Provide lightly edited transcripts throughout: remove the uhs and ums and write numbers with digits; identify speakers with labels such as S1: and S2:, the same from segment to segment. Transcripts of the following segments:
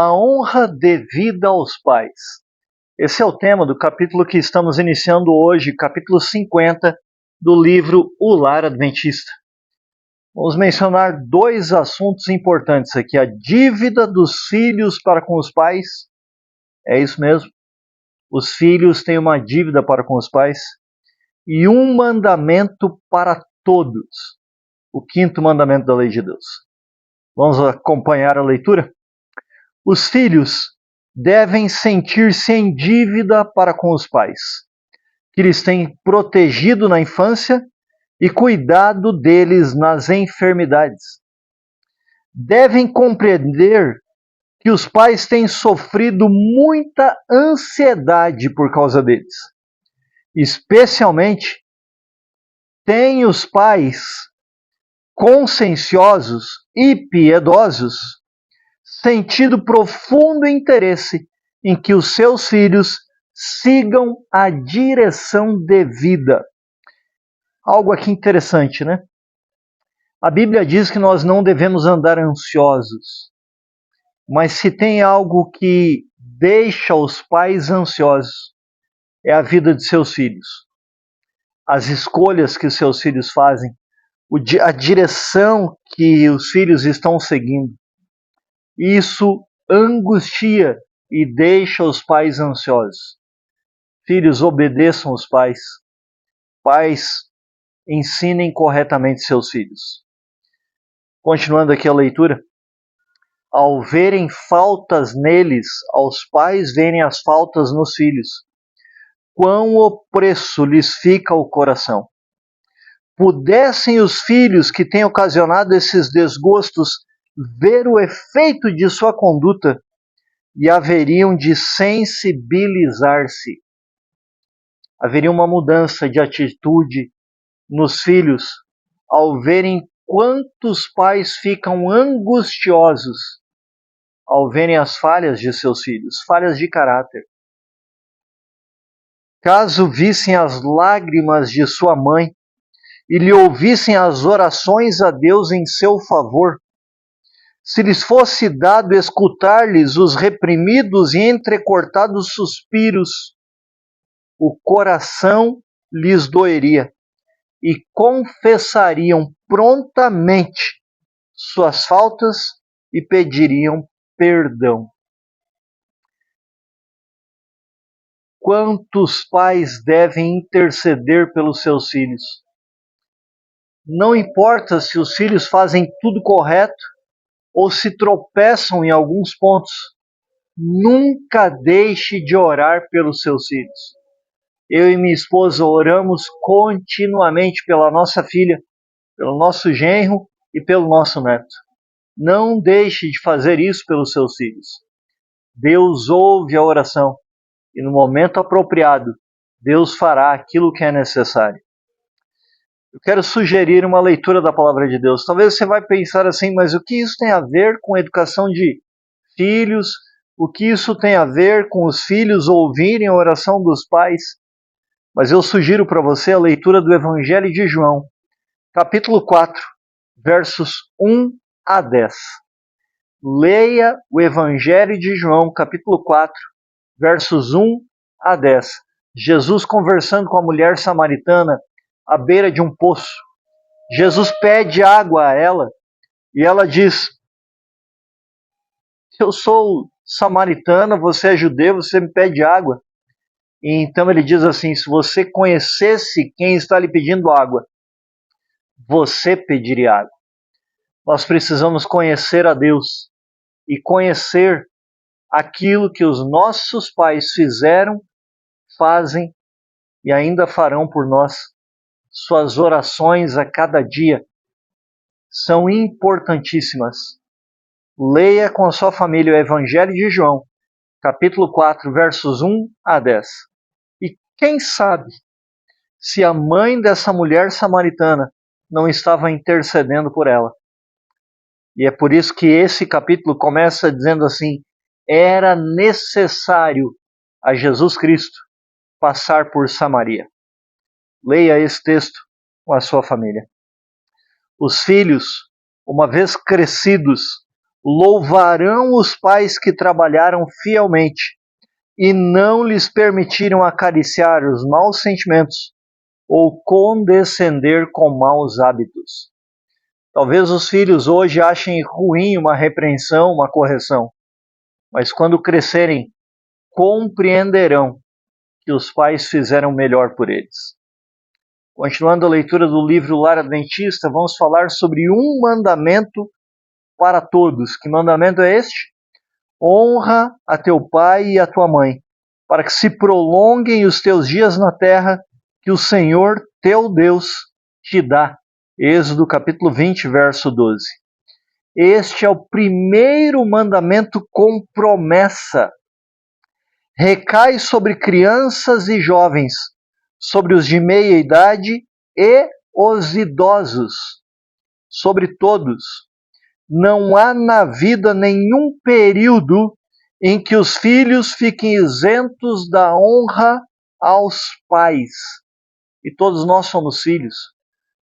S1: A honra devida aos pais. Esse é o tema do capítulo que estamos iniciando hoje, capítulo 50 do livro O Lar Adventista. Vamos mencionar dois assuntos importantes aqui: a dívida dos filhos para com os pais. É isso mesmo. Os filhos têm uma dívida para com os pais. E um mandamento para todos. O quinto mandamento da lei de Deus. Vamos acompanhar a leitura? Os filhos devem sentir-se em dívida para com os pais, que lhes têm protegido na infância e cuidado deles nas enfermidades. Devem compreender que os pais têm sofrido muita ansiedade por causa deles. Especialmente, têm os pais conscienciosos e piedosos sentido profundo interesse em que os seus filhos sigam a direção devida. Algo aqui interessante, né? A Bíblia diz que nós não devemos andar ansiosos, mas se tem algo que deixa os pais ansiosos, é a vida de seus filhos. As escolhas que os seus filhos fazem, a direção que os filhos estão seguindo. Isso angustia e deixa os pais ansiosos. Filhos, obedeçam os pais. Pais, ensinem corretamente seus filhos. Continuando aqui a leitura. Ao verem faltas neles, aos pais verem as faltas nos filhos. Quão opresso lhes fica o coração. Pudessem os filhos que têm ocasionado esses desgostos ver o efeito de sua conduta e haveriam de sensibilizar-se. Haveria uma mudança de atitude nos filhos ao verem quantos pais ficam angustiosos ao verem as falhas de seus filhos, falhas de caráter. Caso vissem as lágrimas de sua mãe e lhe ouvissem as orações a Deus em seu favor, se lhes fosse dado escutar-lhes os reprimidos e entrecortados suspiros, o coração lhes doeria e confessariam prontamente suas faltas e pediriam perdão. Quantos pais devem interceder pelos seus filhos? Não importa se os filhos fazem tudo correto ou se tropeçam em alguns pontos, nunca deixe de orar pelos seus filhos. Eu e minha esposa oramos continuamente pela nossa filha, pelo nosso genro e pelo nosso neto. Não deixe de fazer isso pelos seus filhos. Deus ouve a oração e no momento apropriado, Deus fará aquilo que é necessário. Eu quero sugerir uma leitura da palavra de Deus. Talvez você vai pensar assim, mas o que isso tem a ver com a educação de filhos? O que isso tem a ver com os filhos ouvirem a oração dos pais? Mas eu sugiro para você a leitura do Evangelho de João, capítulo 4, versos 1 a 10. Leia o Evangelho de João, capítulo 4, versos 1 a 10. Jesus conversando com a mulher samaritana à beira de um poço. Jesus pede água a ela e ela diz: eu sou samaritana, você é judeu, você me pede água. E então ele diz assim: se você conhecesse quem está lhe pedindo água, você pediria água. Nós precisamos conhecer a Deus e conhecer aquilo que os nossos pais fizeram, fazem e ainda farão por nós. Suas orações a cada dia são importantíssimas. Leia com a sua família o Evangelho de João, capítulo 4, versos 1 a 10. E quem sabe se a mãe dessa mulher samaritana não estava intercedendo por ela. E é por isso que esse capítulo começa dizendo assim: era necessário a Jesus Cristo passar por Samaria. Leia esse texto com a sua família. Os filhos, uma vez crescidos, louvarão os pais que trabalharam fielmente e não lhes permitiram acariciar os maus sentimentos ou condescender com maus hábitos. Talvez os filhos hoje achem ruim uma repreensão, uma correção, mas quando crescerem, compreenderão que os pais fizeram melhor por eles. Continuando a leitura do livro Lar Adventista, vamos falar sobre um mandamento para todos. Que mandamento é este? Honra a teu pai e a tua mãe, para que se prolonguem os teus dias na terra que o Senhor teu Deus te dá. Êxodo capítulo 20, verso 12. Este é o primeiro mandamento com promessa. Recai sobre crianças e jovens, sobre os de meia idade e os idosos, sobre todos. Não há na vida nenhum período em que os filhos fiquem isentos da honra aos pais. E todos nós somos filhos.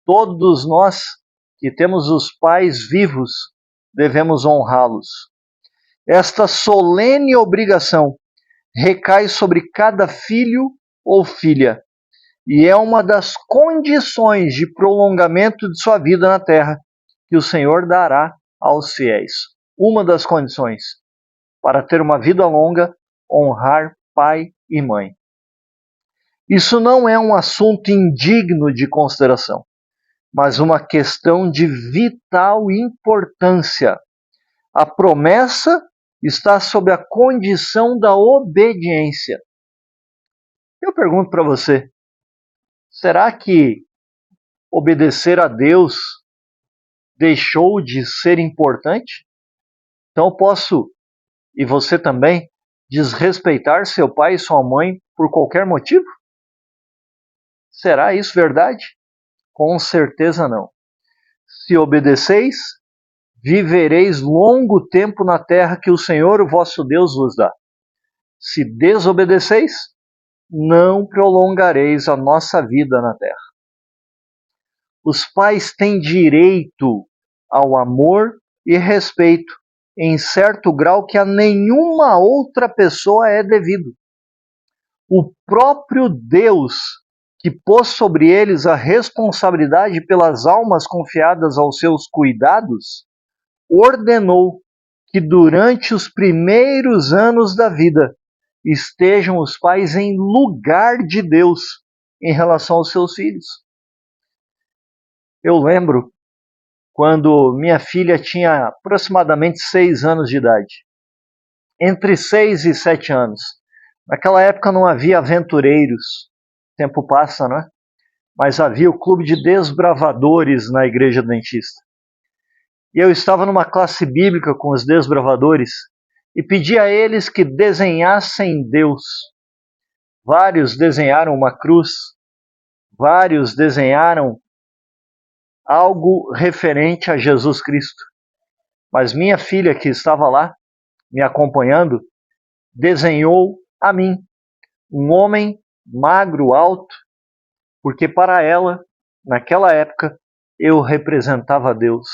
S1: Todos nós que temos os pais vivos devemos honrá-los. Esta solene obrigação recai sobre cada filho ou filha, e é uma das condições de prolongamento de sua vida na terra que o Senhor dará aos fiéis. Uma das condições para ter uma vida longa, honrar pai e mãe. Isso não é um assunto indigno de consideração, mas uma questão de vital importância. A promessa está sob a condição da obediência. Eu pergunto para você, será que obedecer a Deus deixou de ser importante? Então eu posso, e você também, desrespeitar seu pai e sua mãe por qualquer motivo? Será isso verdade? Com certeza não. Se obedeceis, vivereis longo tempo na terra que o Senhor, o vosso Deus, vos dá. Se desobedeceis, não prolongareis a nossa vida na terra. Os pais têm direito ao amor e respeito, em certo grau que a nenhuma outra pessoa é devido. O próprio Deus, que pôs sobre eles a responsabilidade pelas almas confiadas aos seus cuidados, ordenou que durante os primeiros anos da vida estejam os pais em lugar de Deus em relação aos seus filhos. Eu lembro quando minha filha tinha aproximadamente 6 anos de idade. Entre 6 e 7 anos. Naquela época não havia aventureiros. O tempo passa, não é? Mas havia o clube de desbravadores na igreja adventista. E eu estava numa classe bíblica com os desbravadores e pedi a eles que desenhassem Deus. Vários desenharam uma cruz, vários desenharam algo referente a Jesus Cristo. Mas minha filha, que estava lá, me acompanhando, desenhou a mim, um homem magro, alto, porque para ela, naquela época, eu representava Deus.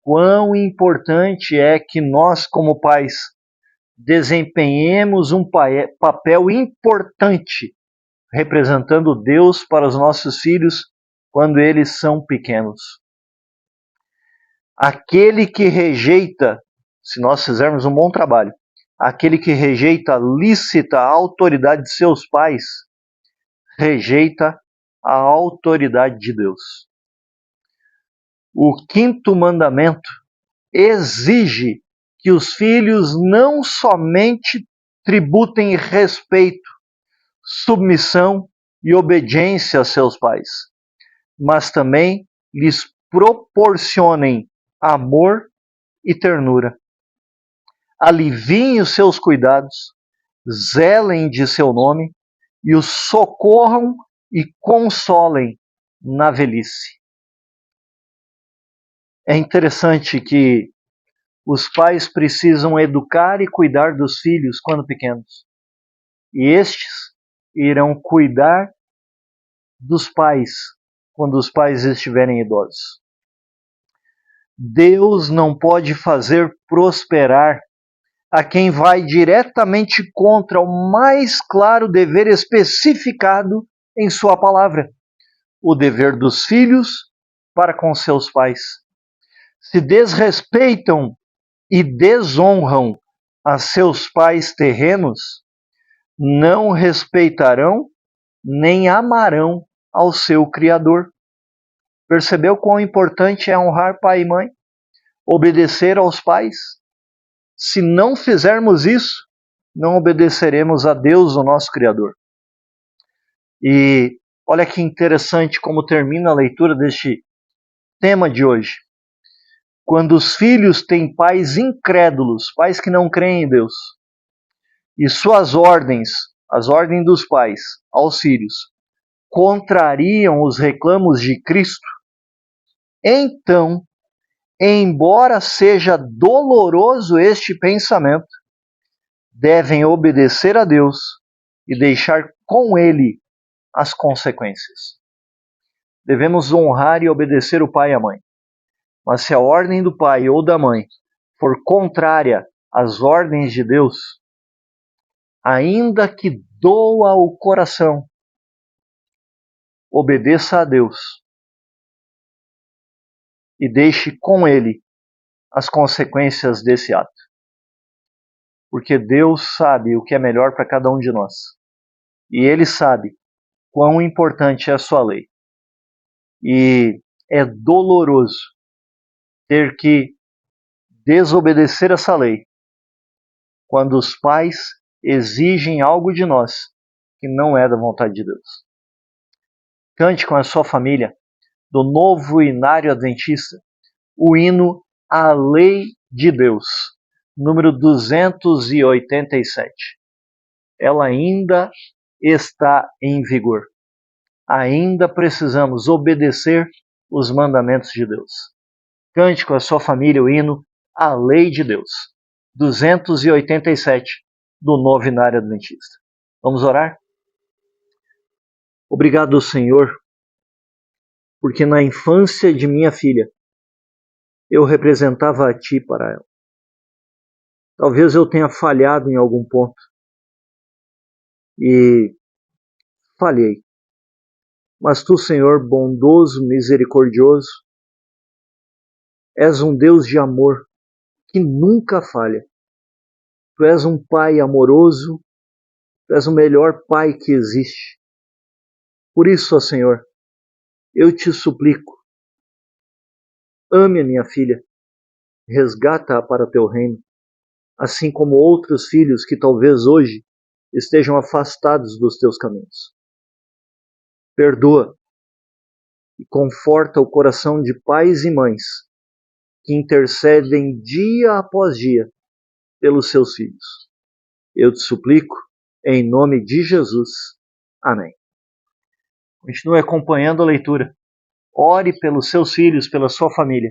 S1: Quão importante é que nós, como pais, desempenhemos um papel importante representando Deus para os nossos filhos quando eles são pequenos. Aquele que rejeita, se nós fizermos um bom trabalho, aquele que rejeita a lícita autoridade de seus pais, rejeita a autoridade de Deus. O quinto mandamento exige que os filhos não somente tributem respeito, submissão e obediência a seus pais, mas também lhes proporcionem amor e ternura. Aliviem os seus cuidados, zelem de seu nome e os socorram e consolem na velhice. É interessante que os pais precisam educar e cuidar dos filhos quando pequenos. E estes irão cuidar dos pais quando os pais estiverem idosos. Deus não pode fazer prosperar a quem vai diretamente contra o mais claro dever especificado em sua palavra, o dever dos filhos para com seus pais. Se desrespeitam e desonram a seus pais terrenos, não respeitarão nem amarão ao seu Criador. Percebeu quão importante é honrar pai e mãe? Obedecer aos pais? Se não fizermos isso, não obedeceremos a Deus, o nosso Criador. E olha que interessante como termina a leitura deste tema de hoje. Quando os filhos têm pais incrédulos, pais que não creem em Deus, e suas ordens, as ordens dos pais aos filhos, contrariam os reclamos de Cristo, então, embora seja doloroso este pensamento, devem obedecer a Deus e deixar com Ele as consequências. Devemos honrar e obedecer o pai e a mãe. Mas se a ordem do pai ou da mãe for contrária às ordens de Deus, ainda que doa o coração, obedeça a Deus e deixe com Ele as consequências desse ato. Porque Deus sabe o que é melhor para cada um de nós. E Ele sabe quão importante é a sua lei. E é doloroso ter que desobedecer essa lei quando os pais exigem algo de nós que não é da vontade de Deus. Cante com a sua família, do Novo Inário Adventista, o hino A Lei de Deus, número 287. Ela ainda está em vigor. Ainda precisamos obedecer os mandamentos de Deus. Cante com a sua família o hino A Lei de Deus, 287, do Novo Inário Adventista. Vamos orar? Obrigado, Senhor, porque na infância de minha filha, eu representava a Ti para ela. Talvez eu tenha falhado em algum ponto. E falhei. Mas Tu, Senhor, bondoso, misericordioso, és um Deus de amor que nunca falha. Tu és um Pai amoroso, Tu és o melhor Pai que existe. Por isso, ó Senhor, eu te suplico, ame a minha filha, resgata-a para Teu reino, assim como outros filhos que talvez hoje estejam afastados dos Teus caminhos. Perdoa e conforta o coração de pais e mães que intercedem dia após dia pelos seus filhos. Eu te suplico, em nome de Jesus. Amém. Continue acompanhando a leitura. Ore pelos seus filhos, pela sua família.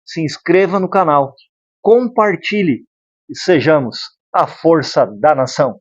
S1: Se inscreva no canal, compartilhe e sejamos a força da nação.